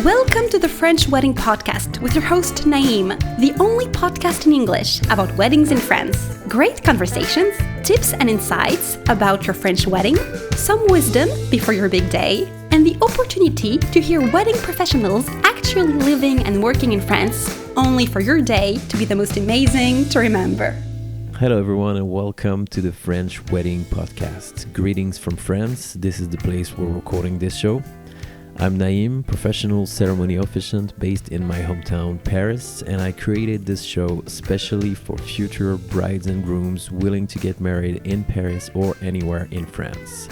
Welcome to the French Wedding Podcast with your host Naïm, the only podcast in English about weddings in France. Great conversations, tips and insights about your French wedding, some wisdom before your big day, and the opportunity to hear wedding professionals actually living and working in France, only for your day to be the most amazing to remember. Hello everyone and welcome to the French Wedding Podcast. Greetings from France. This is the place where we're recording this show. I'm Naïm, professional ceremony officiant based in my hometown Paris, and I created this show especially for future brides and grooms willing to get married in Paris or anywhere in France.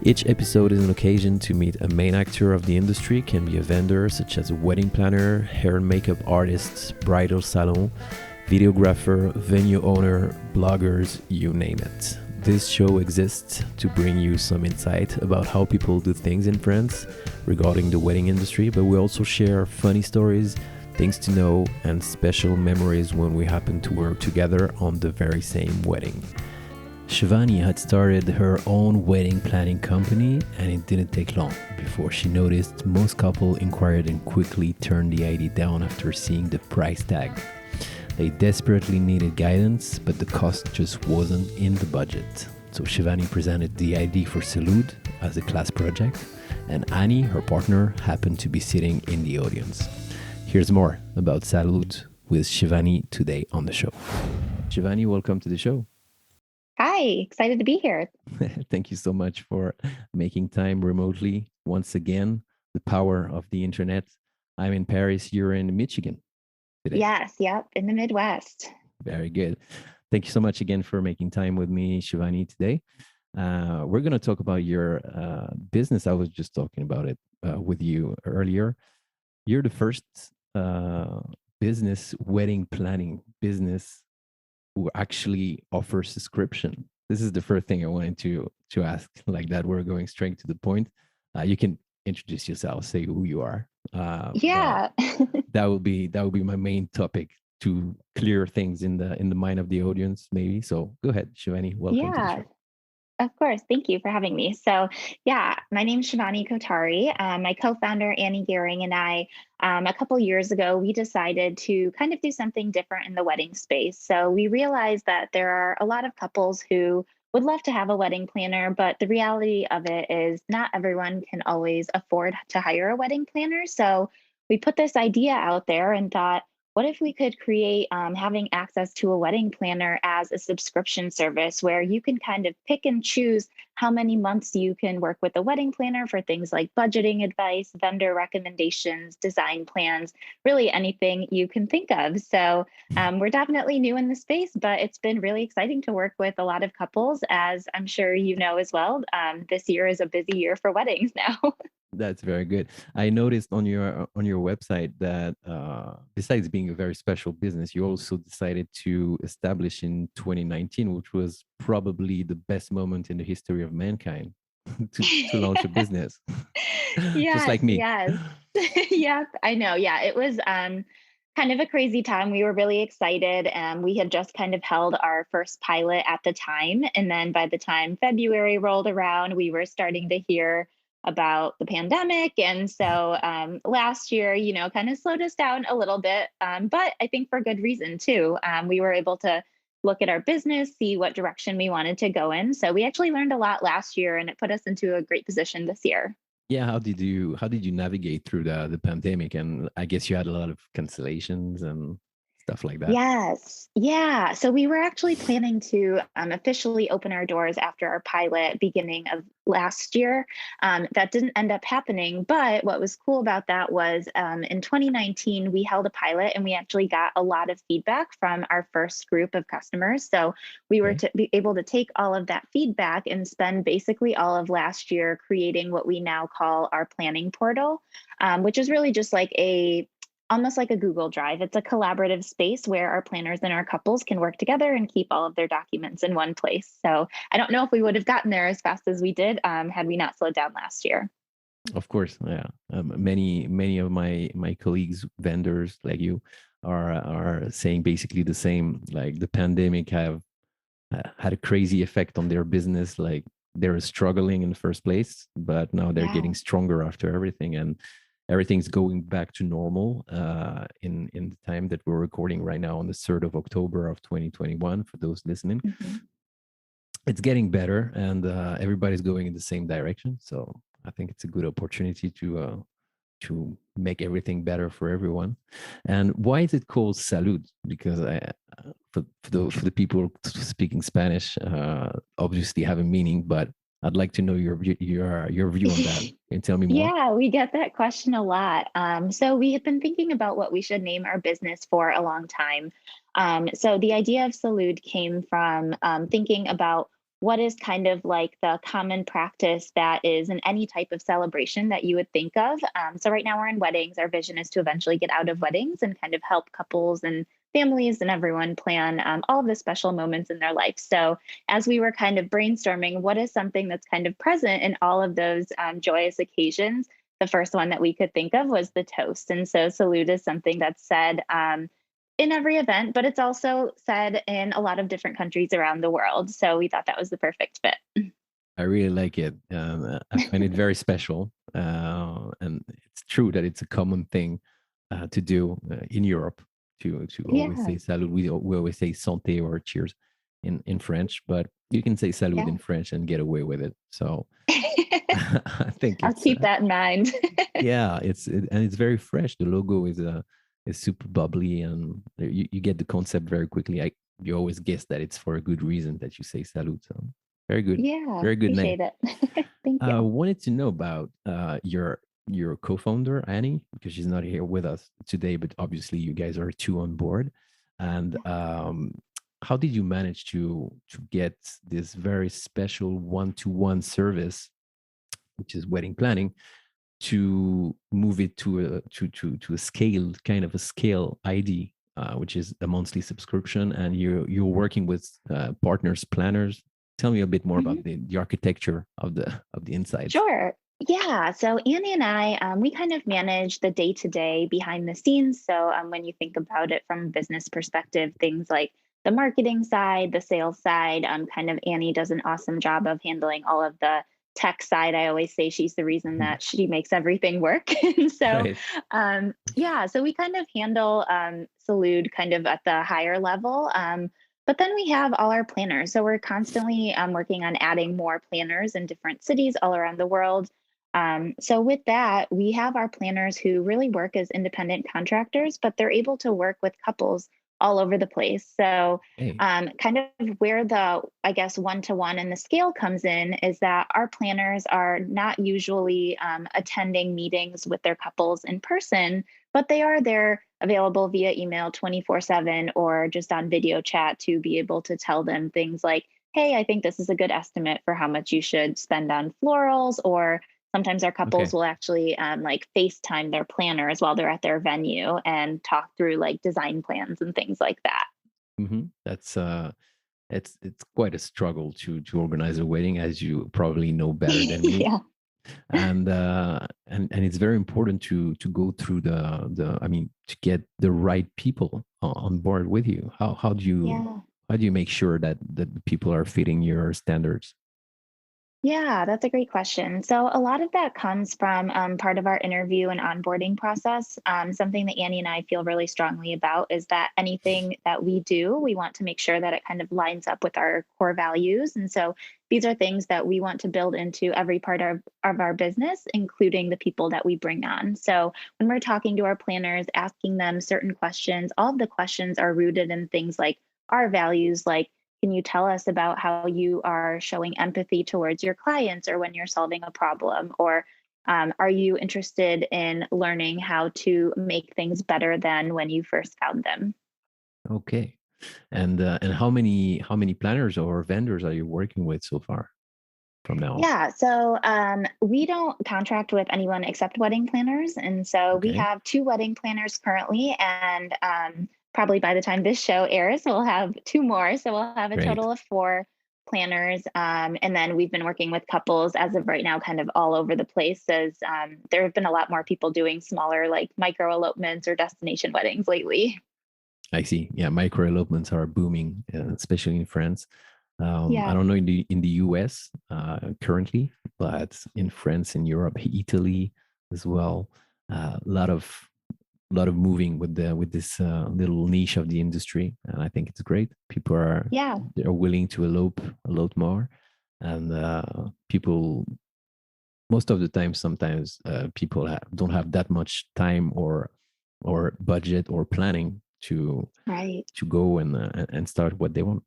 Each episode is an occasion to meet a main actor of the industry, can be a vendor such as a wedding planner, hair and makeup artists, bridal salon, videographer, venue owner, bloggers, you name it. This show exists to bring you some insight about how people do things in France regarding the wedding industry, but we also share funny stories, things to know, and special memories when we happen to work together on the very same wedding. Shivani had started her own wedding planning company, and it didn't take long before she noticed most couples inquired and quickly turned the idea down after seeing the price tag. They desperately needed guidance, but the cost just wasn't in the budget. So Shivani presented the idea for Salud as a class project, and Annie, her partner, happened to be sitting in the audience. Here's more about Salud with Shivani today on the show. Shivani, welcome to the show. Hi, excited to be here. Thank you so much for making time remotely. Once again, the power of the internet. I'm in Paris, you're in Michigan today. Yes, yep, in the Midwest. Very good. Thank you so much again for making time with me, Shivani, today. We're going to talk about your business. I was just talking about it with you earlier. You're the first wedding planning business who actually offers subscription. This is the first thing I wanted to ask like that. We're going straight to the point. You can introduce yourself, say who you are. Yeah. that would be my main topic to clear things in the mind of the audience, maybe. So go ahead, Shivani. Welcome to the show. Of course. Thank you for having me. So my name is Shivani Kotari. My co-founder, Annie Gehring, and I, a couple years ago, we decided to kind of do something different in the wedding space. So we realized that there are a lot of couples who would love to have a wedding planner, but the reality of it is not everyone can always afford to hire a wedding planner. So we put this idea out there and thought, what if we could create having access to a wedding planner as a subscription service where you can kind of pick and choose how many months you can work with a wedding planner for things like budgeting advice, vendor recommendations, design plans, really anything you can think of. So we're definitely new in the space, but it's been really exciting to work with a lot of couples, as I'm sure you know as well. This year is a busy year for weddings now. That's very good. I noticed on your website that besides being a very special business, you also decided to establish in 2019, which was probably the best moment in the history of mankind to launch a business. Just like me. Yes. Yep, I know. Yeah, it was kind of a crazy time. We were really excited. We had just kind of held our first pilot at the time. And then by the time February rolled around, we were starting to hear about the pandemic. And so last year, kind of slowed us down a little bit, but I think for good reason too. We were able to look at our business, see what direction we wanted to go in. So we actually learned a lot last year, and it put us into a great position this year. Yeah, how did you navigate through the pandemic? And I guess you had a lot of cancellations and stuff like that. Yes. Yeah. So we were actually planning to officially open our doors after our pilot beginning of last year. That didn't end up happening. But what was cool about that was in 2019, we held a pilot and we actually got a lot of feedback from our first group of customers. So we were to be able to take all of that feedback and spend basically all of last year creating what we now call our planning portal, which is really just like almost like a Google Drive. It's a collaborative space where our planners and our couples can work together and keep all of their documents in one place. So I don't know if we would have gotten there as fast as we did had we not slowed down last year. Of course, yeah. Many of my colleagues, vendors like you, are saying basically the same. Like the pandemic have had a crazy effect on their business. Like they were struggling in the first place, but now they're getting stronger after everything. And everything's going back to normal in the time that we're recording right now on the 3rd of October of 2021. For those listening, it's getting better, and everybody's going in the same direction. So I think it's a good opportunity to make everything better for everyone. And why is it called Salud? Because for the people speaking Spanish, obviously have a meaning, but I'd like to know your view on that. Can you tell me more? Yeah, we get that question a lot. So we have been thinking about what we should name our business for a long time. So the idea of Salud came from thinking about what is kind of like the common practice that is in any type of celebration that you would think of. So right now we're in weddings. Our vision is to eventually get out of weddings and kind of help couples and families and everyone plan all of the special moments in their life. So as we were kind of brainstorming, what is something that's kind of present in all of those joyous occasions? The first one that we could think of was the toast. And so salute is something that's said in every event, but it's also said in a lot of different countries around the world. So we thought that was the perfect fit. I really like it. I find it very special, and it's true that it's a common thing to do in Europe. To always Yeah, say "salut." We always say "santé" or "cheers" in French, but you can say "salut" yeah. in French and get away with it. So I think I'll it's keep that in mind. yeah, and it's very fresh. The logo is super bubbly, and you get the concept very quickly. You always guess that it's for a good reason that you say "salut." So very good, Yeah, very good name. appreciate it. Thank you. Wanted to know about your co-founder Annie, because she's not here with us today, but obviously you guys are two on board. And how did you manage to get this very special one-to-one service, which is wedding planning, to move it to a scale, kind of a scale ID, which is a monthly subscription, and you're working with partners, planners. Tell me a bit more Mhm. about the architecture of the insides. Sure. Yeah. So Annie and I, we kind of manage the day to day behind the scenes. So when you think about it from a business perspective, things like the marketing side, the sales side, kind of Annie does an awesome job of handling all of the tech side. I always say she's the reason that she makes everything work. And so, Right. yeah, so we kind of handle Salud kind of at the higher level. But then we have all our planners. So we're constantly working on adding more planners in different cities all around the world. So with that, we have our planners who really work as independent contractors, but they're able to work with couples all over the place. So Hey. kind of where the, I guess, one-to-one and the scale comes in is that our planners are not usually attending meetings with their couples in person, but they are there available via email 24/7 or just on video chat to be able to tell them things like, hey, I think this is a good estimate for how much you should spend on florals, or sometimes our couples Okay. will actually like FaceTime their planners while they're at their venue and talk through like design plans and things like that. That's it's quite a struggle to organize a wedding, as you probably know better than me. Yeah. And it's very important to go through the I mean, to get the right people on board with you. Yeah. How do you make sure that the people are fitting your standards? Yeah, that's a great question. So, a lot of that comes from part of our interview and onboarding process. Something that Annie and I feel really strongly about is that anything that we do, we want to make sure that it kind of lines up with our core values. And so, these are things that we want to build into every part of our business, including the people that we bring on. So, when we're talking to our planners, asking them certain questions, all of the questions are rooted in things like our values, like, can you tell us about how you are showing empathy towards your clients or when you're solving a problem? Or are you interested in learning how to make things better than when you first found them? Okay. And how many planners or vendors are you working with so far from now? Yeah, so we don't contract with anyone except wedding planners. And so we Okay. have two wedding planners currently. And probably by the time this show airs, we'll have two more. So we'll have a Great. total of four planners. And then we've been working with couples as of right now, kind of all over the place, as there have been a lot more people doing smaller, like micro elopements or destination weddings lately. I see. Yeah, micro elopements are booming, especially in France. I Yeah. don't know in the US currently, but in France, in Europe, Italy as well. a lot of moving with this little niche of the industry, and I think it's great. People are Yeah. they're willing to elope a lot more, and people most of the time sometimes people don't have that much time or budget or planning Right. to go and start what they want.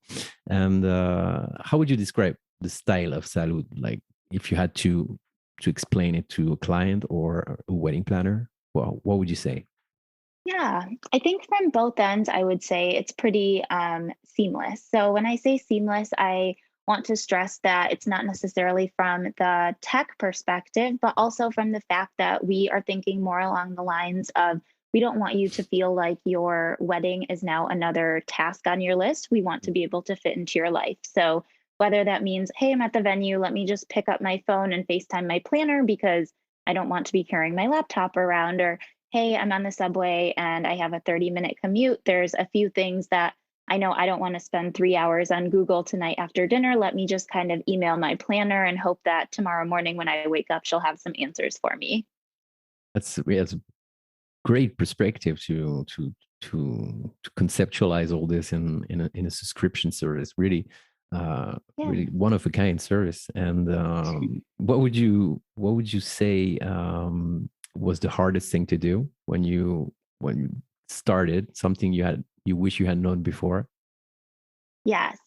And how would you describe the style of Salud? Like if you had to explain it to a client or a wedding planner, well, what would you say? Yeah, I think from both ends, I would say it's pretty seamless. So when I say seamless, I want to stress that it's not necessarily from the tech perspective, but also from the fact that we are thinking more along the lines of we don't want you to feel like your wedding is now another task on your list. We want to be able to fit into your life. So whether that means, hey, I'm at the venue, let me just pick up my phone and FaceTime my planner because I don't want to be carrying my laptop around, or hey, I'm on the subway and I have a 30-minute commute. There's a few things that I know I don't want to spend 3 hours on Google tonight after dinner. Let me just kind of email my planner and hope that tomorrow morning when I wake up, she'll have some answers for me. That's a great perspective to conceptualize all this in a subscription service. Really, Yeah. really one of a kind service. And what would you say was the hardest thing to do when you started something you wish you had known before? Yes,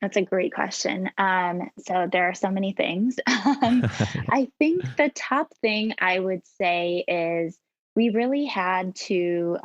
that's a great question. So there are so many things. I think the top thing I would say is we really had to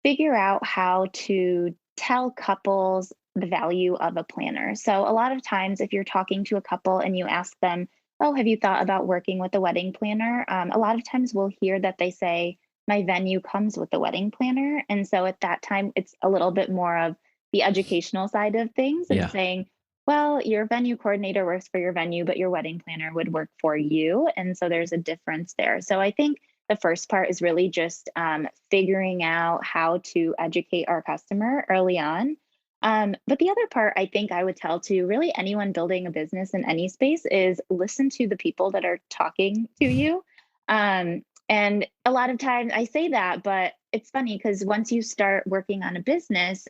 figure out how to tell couples the value of a planner. So a lot of times, if you're talking to a couple and you ask them, "Oh, have you thought about working with a wedding planner?" A lot of times we'll hear that they say, "My venue comes with the wedding planner," and so at that time, it's a little bit more of the educational side of things and Yeah. saying, well, your venue coordinator works for your venue, but your wedding planner would work for you. And so there's a difference there. So I think the first part is really just figuring out how to educate our customer early on. But the other part I think I would tell to really anyone building a business in any space is listen to the people that are talking to you. And a lot of times I say that, but it's funny because once you start working on a business,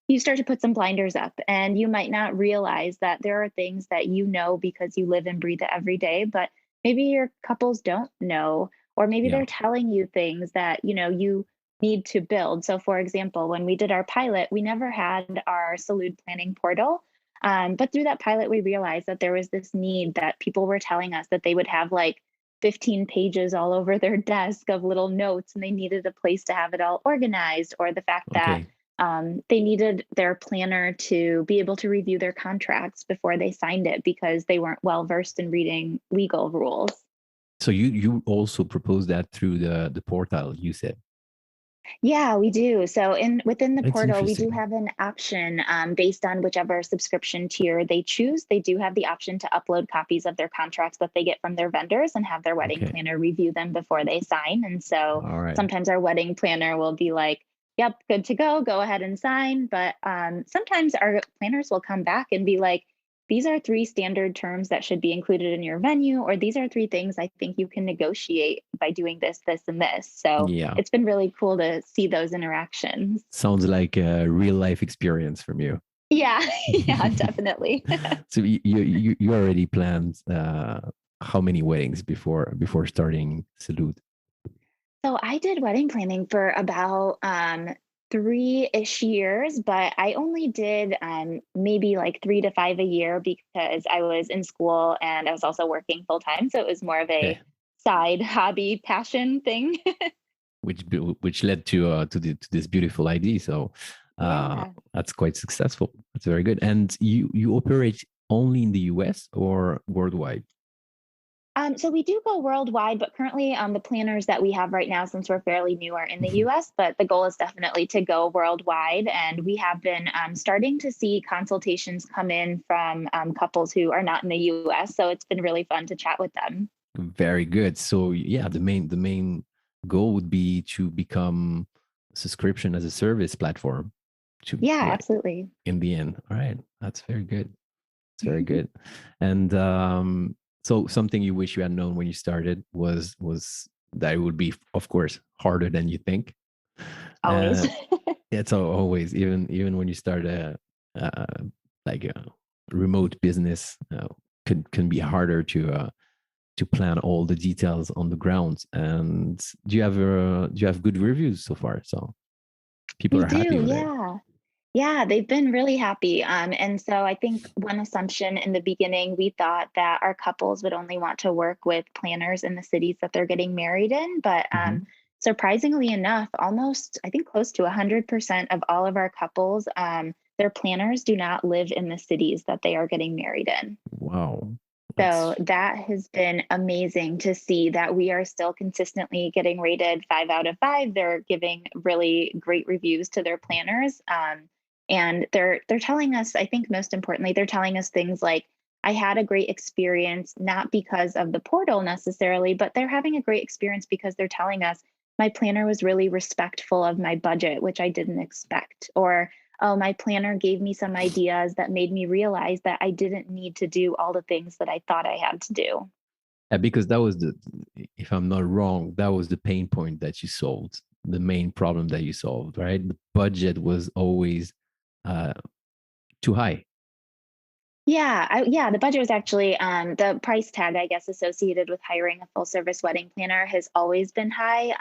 you start to put some blinders up and you might not realize that there are things that you know because you live and breathe it every day, but maybe your couples don't know, or maybe Yeah. they're telling you things that you need to build. So for example, when we did our pilot, we never had our Salud planning portal. But through that pilot, we realized that there was this need that people were telling us that they would have like 15 pages all over their desk of little notes and they needed a place to have it all organized, or the fact that Okay. they needed their planner to be able to review their contracts before they signed it because they weren't well versed in reading legal rules. So you also propose that through the portal, you said. Yeah, we do. So in within the It's portal, we do interesting. have an option based on whichever subscription tier they choose. They do have the option to upload copies of their contracts that they get from their vendors and have their wedding Okay. planner review them before they sign. And so All right. sometimes our wedding planner will be like, "Yep, good to go. Go ahead and sign." But sometimes our planners will come back and be like, these are three standard terms that should be included in your venue, or these are three things I think you can negotiate by doing this, this, and this. So Yeah. it's been really cool to see those interactions. Sounds like a real life experience from you. Yeah, yeah, definitely. So you already planned how many weddings before starting Salute? So I did wedding planning for about 3-ish years, but I only did maybe like 3 to 5 a year because I was in school and I was also working full time. So it was more of Okay. a side hobby passion thing. Which led to this beautiful idea. So Yeah. that's quite successful. That's very good. And you operate only in the US or worldwide? So we do go worldwide, but currently the planners that we have right now, since we're fairly new, are in the Mhm. US. But the goal is definitely to go worldwide. And we have been starting to see consultations come in from couples who are not in the US. So it's been really fun to chat with them. Very good. So yeah, the main goal would be to become a subscription as a service platform to Yeah, yeah absolutely. in the end. All right, that's very good. It's very good. And so something you wish you had known when you started was that it would be, of course, harder than you think. Always. It's always, even when you start uh, like a remote business, can be harder to plan all the details on the ground. And do you have good reviews so far? So people We are happy do, with it. yeah. Yeah, they've been really happy. And so I think one assumption in the beginning, we thought that our couples would only want to work with planners in the cities that they're getting married in. But Mhm. surprisingly enough, almost, I think close to 100% of all of our couples, their planners do not live in the cities that they are getting married in. Wow, So that's that has been amazing to see that we are still consistently getting rated 5 out of 5. They're giving really great reviews to their planners. And they're telling us, I think most importantly, they're telling us things like, I had a great experience, not because of the portal necessarily, but they're having a great experience because they're telling us my planner was really respectful of my budget, which I didn't expect. Or oh, my planner gave me some ideas that made me realize that I didn't need to do all the things that I thought I had to do. because that was the, if I'm not wrong, that was the pain point that you solved, the main problem that you solved, right? The budget was always uh, too high. Yeah, the budget was actually the price tag, I guess, associated with hiring a full service wedding planner has always been high.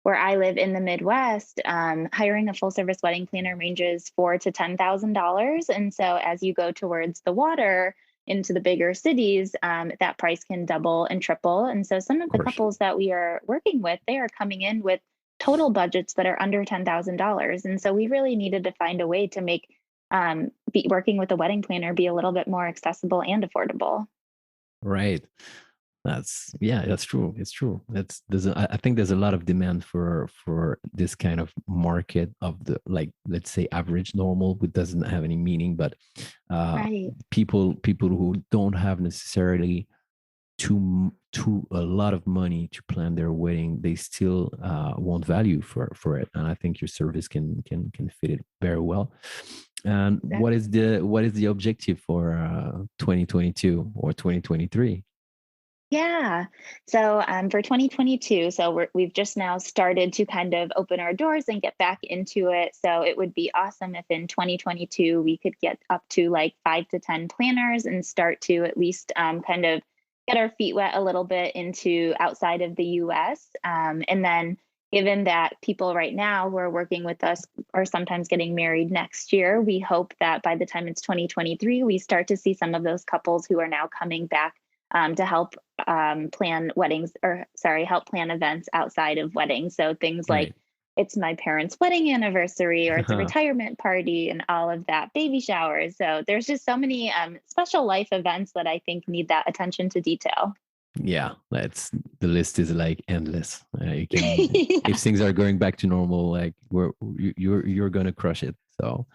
Where I live in the Midwest, hiring a full service wedding planner ranges $4,000 to $10,000, and so as you go towards the water into the bigger cities, that price can double and triple. And so some Of of the course. couples that we are working with, they are coming in with total budgets that are under $10,000, and so we really needed to find a way to make be working with a wedding planner be a little bit more accessible and affordable. Right. That's, yeah, that's true. It's true. I think there's a lot of demand for this kind of market of the, like, let's say average normal, which doesn't have any meaning, but Right. people who don't have necessarily too a lot of money to plan their wedding, they still want value for it, and I think your service can fit it very well. And Exactly. what is the objective for 2022 or 2023? Yeah. So for 2022, so we've just now started to kind of open our doors and get back into it. So it would be awesome if in 2022 we could get up to like 5 to 10 planners and start to at least kind of get our feet wet a little bit into outside of the US. And then given that people right now who are working with us are sometimes getting married next year, we hope that by the time it's 2023, we start to see some of those couples who are now coming back to help plan weddings, or sorry, help plan events outside of weddings. So things like Right. it's my parents' wedding anniversary, or it's a retirement party, and all of that, baby showers. So there's just so many special life events that I think need that attention to detail. Yeah, that's, the list is like endless. You can, if Yeah. things are going back to normal, like you're gonna crush it. So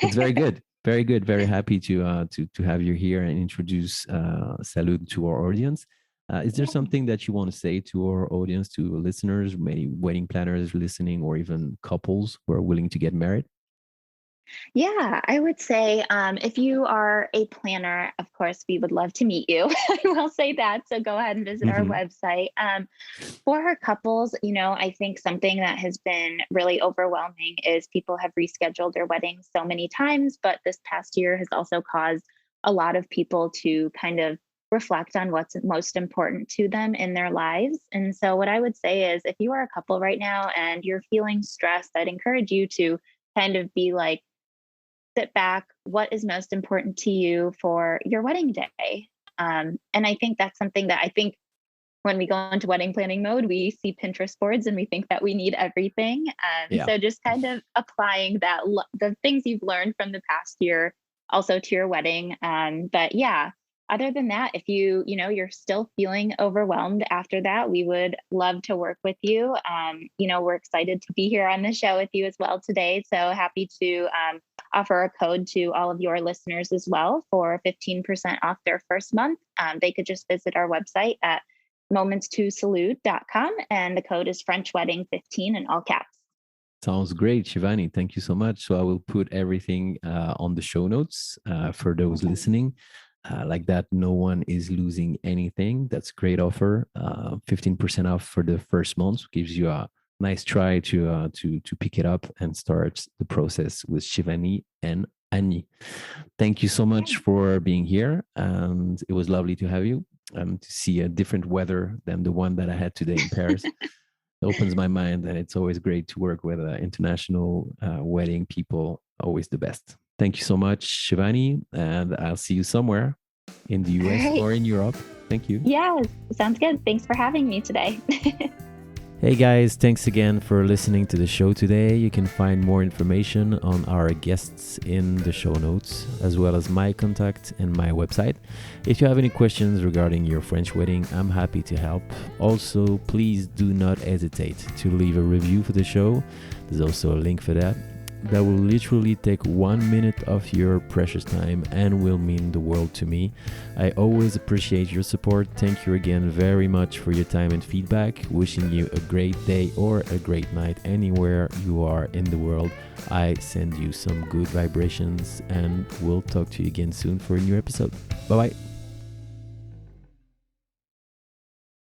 it's very good, very good. Very happy to have you here and introduce Salud to our audience. Is there Yeah. something that you want to say to our audience, to listeners, maybe wedding planners listening, or even couples who are willing to get married? Yeah, I would say if you are a planner, of course, we would love to meet you. I will say that. So go ahead and visit our Hmm. website. For our couples, I think something that has been really overwhelming is people have rescheduled their weddings so many times, but this past year has also caused a lot of people to kind of reflect on what's most important to them in their lives. And so, what I would say is if you are a couple right now and you're feeling stressed, I'd encourage you to kind of be like, sit back, what is most important to you for your wedding day? And I think that's something that I think when we go into wedding planning mode, we see Pinterest boards and we think that we need everything. Yeah. So just kind of applying the things you've learned from the past year also to your wedding. But yeah, other than that, if you're still feeling overwhelmed after that, we would love to work with you. We're excited to be here on the show with you as well today. So happy to offer a code to all of your listeners as well for 15% off their first month. They could just visit our website at momentstosalute.com, and the code is French Wedding 15 in all caps. Sounds great, Shivani. Thank you so much. So I will put everything on the show notes for those Awesome. listening. like that. No one is losing anything. That's a great offer. 15% off for the first month gives you a nice try to pick it up and start the process with Shivani and Annie. Thank you so much for being here, and it was lovely to have you. To see a different weather than the one that I had today in Paris. It opens my mind, and it's always great to work with international wedding people. Always the best. Thank you so much, Shivani, and I'll see you somewhere in the All US right. or in Europe. Thank you. Yeah, sounds good. Thanks for having me today. Hey guys, thanks again for listening to the show today. You can find more information on our guests in the show notes, as well as my contact and my website. If you have any questions regarding your French wedding, I'm happy to help. Also, please do not hesitate to leave a review for the show. There's also a link for that. That will literally take 1 minute of your precious time and will mean the world to me. I always appreciate your support. Thank you again very much for your time and feedback. Wishing you a great day or a great night anywhere you are in the world. I send you some good vibrations, and we'll talk to you again soon for a new episode. Bye bye.